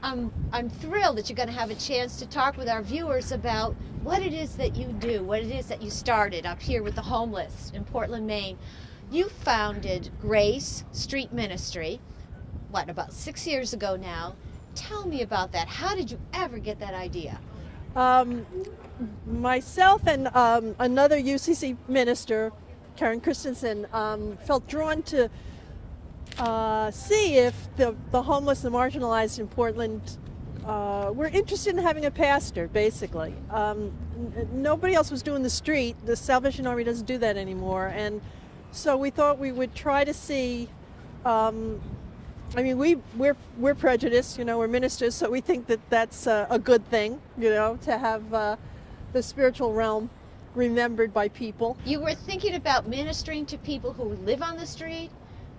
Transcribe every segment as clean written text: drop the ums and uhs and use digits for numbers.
I'm thrilled that you're going to have a chance to talk with our viewers about what it is that you do, what it is that you started up here with the homeless in Portland, Maine. You founded Grace Street Ministry, about 6 years ago now. Tell me about that. How did you ever get that idea? Myself and another UCC minister, Karen Christensen, felt drawn to see if the homeless and marginalized in Portland were interested in having a pastor, basically. Nobody else was doing the street. The Salvation Army doesn't do that anymore. And so we thought we would try to see, we're prejudiced, we're ministers, so we think that that's a good thing, to have the spiritual realm remembered by people. You were thinking about ministering to people who live on the street,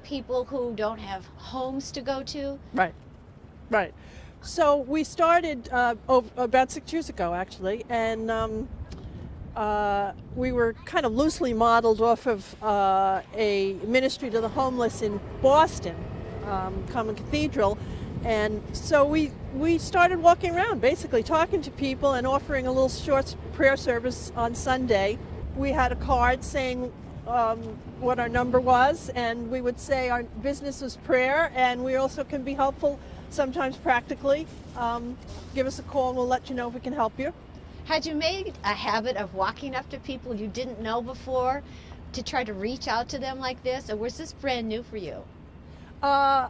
people who don't have homes to go to? Right. So we started about 6 years ago, actually, and we were kind of loosely modeled off of a ministry to the homeless in Boston, Common Cathedral. And so we started walking around, basically talking to people and offering a little short prayer service on Sunday. We had a card saying what our number was, and we would say our business was prayer, and we also can be helpful sometimes practically. Give us a call and we'll let you know if we can help you. Had you made a habit of walking up to people you didn't know before to try to reach out to them like this, or was this brand new for you? I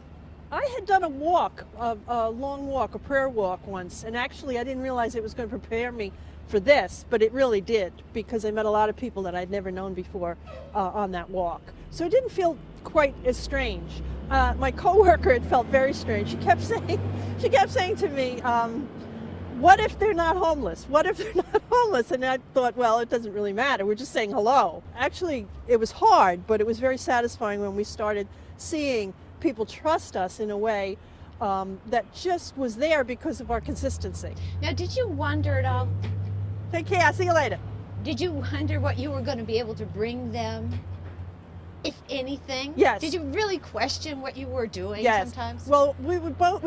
had done a walk, a long walk, a prayer walk once, and actually I didn't realize it was going to prepare me for this, but it really did, because I met a lot of people that I'd never known before on that walk. So it didn't feel quite as strange. My coworker, it felt very strange. She kept saying to me, what if they're not homeless? What if they're not homeless? And I thought, well, it doesn't really matter. We're just saying hello. Actually, it was hard, but it was very satisfying when we started seeing people trust us in a way that just was there because of our consistency. Now, did you wonder at all? Take care. See you later. Did you wonder what you were going to be able to bring them, if anything? Yes. Did you really question what you were doing sometimes? Well, we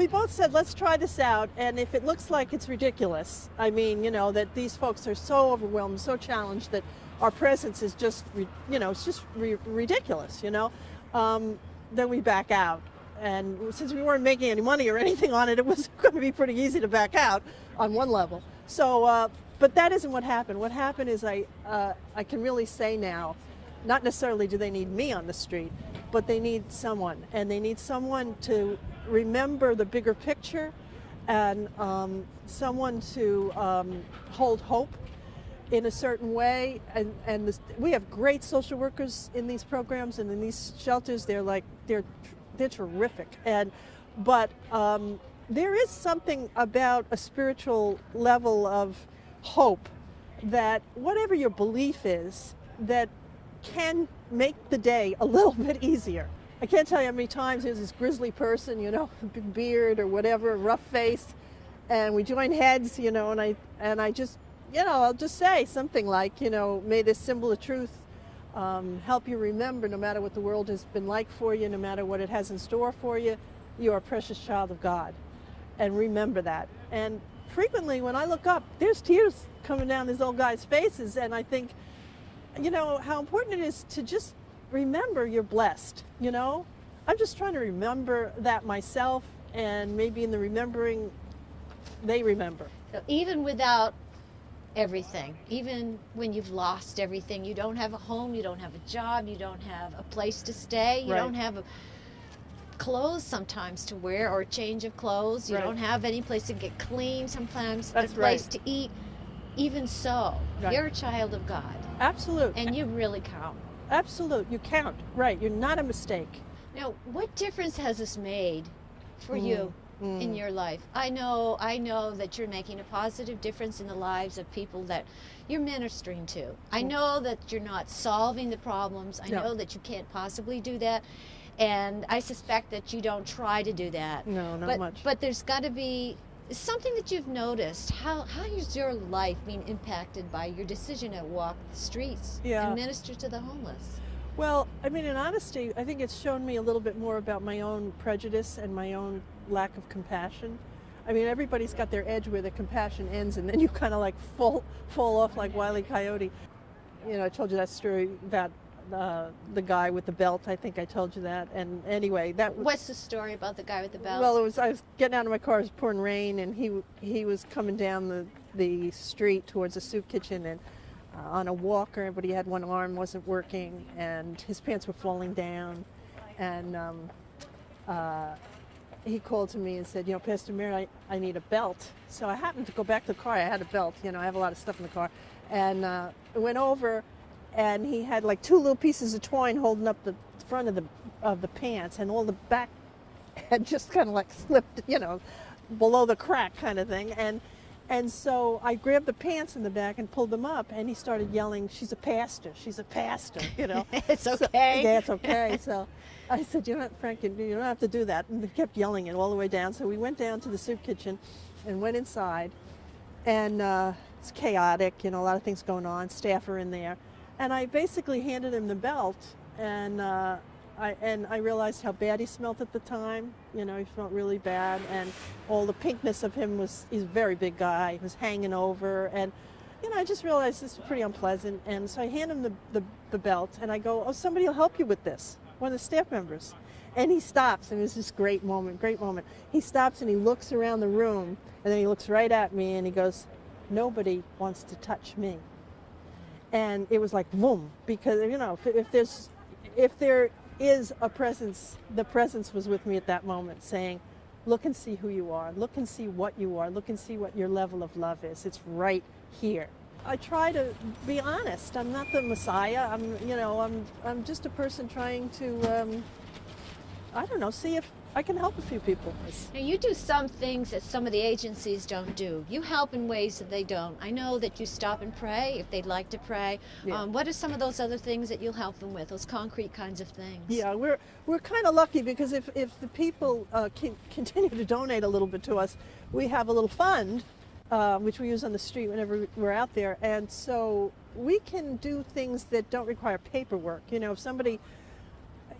both said, let's try this out, and if it looks like it's ridiculous, that these folks are so overwhelmed, so challenged that our presence is just, it's just ridiculous, then we back out. And since we weren't making any money or anything on it, it was going to be pretty easy to back out on one level. So, but that isn't what happened. What happened is I can really say now, not necessarily do they need me on the street, but they need someone. And they need someone to remember the bigger picture, and someone to hold hope in a certain way. And we have great social workers in these programs and in these shelters. They're terrific. But there is something about a spiritual level of hope that whatever your belief is, that can make the day a little bit easier. I can't tell you how many times there's this grizzly person, big beard or whatever, rough face, and we join heads, and I just, I'll just say something like, may this symbol of truth help you remember, no matter what the world has been like for you, no matter what it has in store for you, you are a precious child of God. And remember that. And frequently when I look up, there's tears coming down these old guys' faces, and I think, how important it is to just remember you're blessed, I'm just trying to remember that myself, and maybe in the remembering, they remember. So even without everything, even when you've lost everything, you don't have a home, you don't have a job, you don't have a place to stay, you don't have clothes sometimes to wear, or a change of clothes, you don't have any place to get clean sometimes, a place to eat. Even so, you're a child of God. Absolute. And you really count. Absolute. You count. Right. You're not a mistake. Now, what difference has this made for you in your life? I know that you're making a positive difference in the lives of people that you're ministering to. I know that you're not solving the problems. I know that you can't possibly do that. And I suspect that you don't try to do that. No, not much. But there's got to be something that you've noticed. How is your life being impacted by your decision to walk the streets and minister to the homeless? Well, in honesty, I think it's shown me a little bit more about my own prejudice and my own lack of compassion. I mean, everybody's got their edge where the compassion ends, and then you kind of like fall off like Wile E. Coyote. You know, I told you that story about the guy with the belt. I think I told you that. And anyway, What's the story about the guy with the belt? Well, I was getting out of my car. It was pouring rain, and he was coming down the street towards the soup kitchen and on a walker, but he had one arm wasn't working, and his pants were falling down, and he called to me and said, you know, Pastor Mair, I need a belt. So I happened to go back to the car. I had a belt. You know, I have a lot of stuff in the car, and I went over. And he had like two little pieces of twine holding up the front of the pants, and all the back had just kind of like slipped, you know, below the crack kind of thing. And so I grabbed the pants in the back and pulled them up, and he started yelling, "She's a pastor! She's a pastor!" You know. It's okay. So, yeah, it's okay. So I said, "You know what, Frank, you don't have to do that." And he kept yelling it all the way down. So we went down to the soup kitchen, and went inside, and it's chaotic. You know, a lot of things going on. Staff are in there. And I basically handed him the belt, and I realized how bad he smelled at the time. You know, he smelled really bad, and all the pinkness of him he's a very big guy. He was hanging over, and you know, I just realized this was pretty unpleasant. And so I hand him the belt, and I go, "Oh, somebody will help you with this." One of the staff members, and he stops, and it was this great moment. He stops and he looks around the room, and then he looks right at me, and he goes, "Nobody wants to touch me." And it was like boom, because you know, if there is a presence, the presence was with me at that moment, saying, "Look and see who you are. Look and see what you are. Look and see what your level of love is. It's right here." I try to be honest. I'm not the Messiah. I'm just a person trying to, I don't know, see if I can help a few people. Now, you do some things that some of the agencies don't do. You help in ways that they don't. I know that you stop and pray if they'd like to pray. Yeah. What are some of those other things that you'll help them with, those concrete kinds of things? Yeah, we're kind of lucky, because if the people continue to donate a little bit to us, we have a little fund, which we use on the street whenever we're out there. And so we can do things that don't require paperwork. You know, if somebody...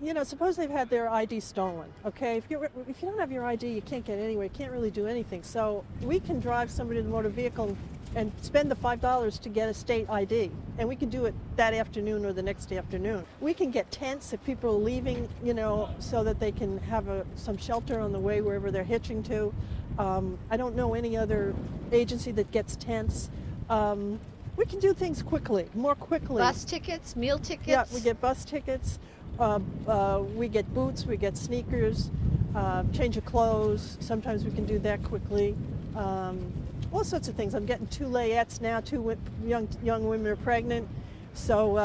You know, suppose they've had their ID stolen, okay? If you don't have your ID, you can't get anywhere, you can't really do anything. So we can drive somebody to the motor vehicle and spend the $5 to get a state ID. And we can do it that afternoon or the next afternoon. We can get tents if people are leaving, you know, so that they can have some shelter on the way wherever they're hitching to. I don't know any other agency that gets tents. We can do things quickly, more quickly. Bus tickets, meal tickets? Yeah, we get bus tickets. We get boots, we get sneakers, change of clothes. Sometimes we can do that quickly. All sorts of things. I'm getting 2 layettes now. 2 young women are pregnant. So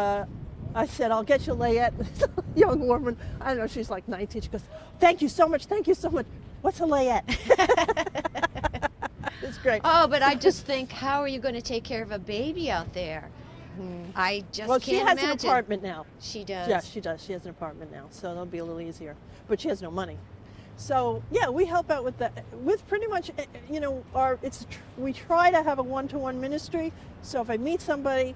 I said, "I'll get you a layette." Young woman, I don't know, she's like 19. She goes, "Thank you so much, thank you so much." What's a layette? It's great. Oh, but I just think, how are you going to take care of a baby out there? I just Well, can't she has imagine. an apartment now. She does. Yeah, she does. She has an apartment now, so that'll be a little easier. But she has no money. So yeah, we help out with that. With pretty much, you know, we try to have a one-to-one ministry. So if I meet somebody,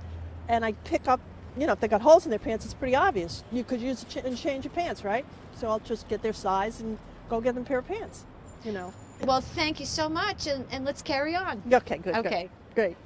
and I pick up, you know, if they got holes in their pants, it's pretty obvious. You could use a change of pants, right? So I'll just get their size and go get them a pair of pants. You know. Well, thank you so much, and let's carry on. Okay, good. Okay. Good. Great.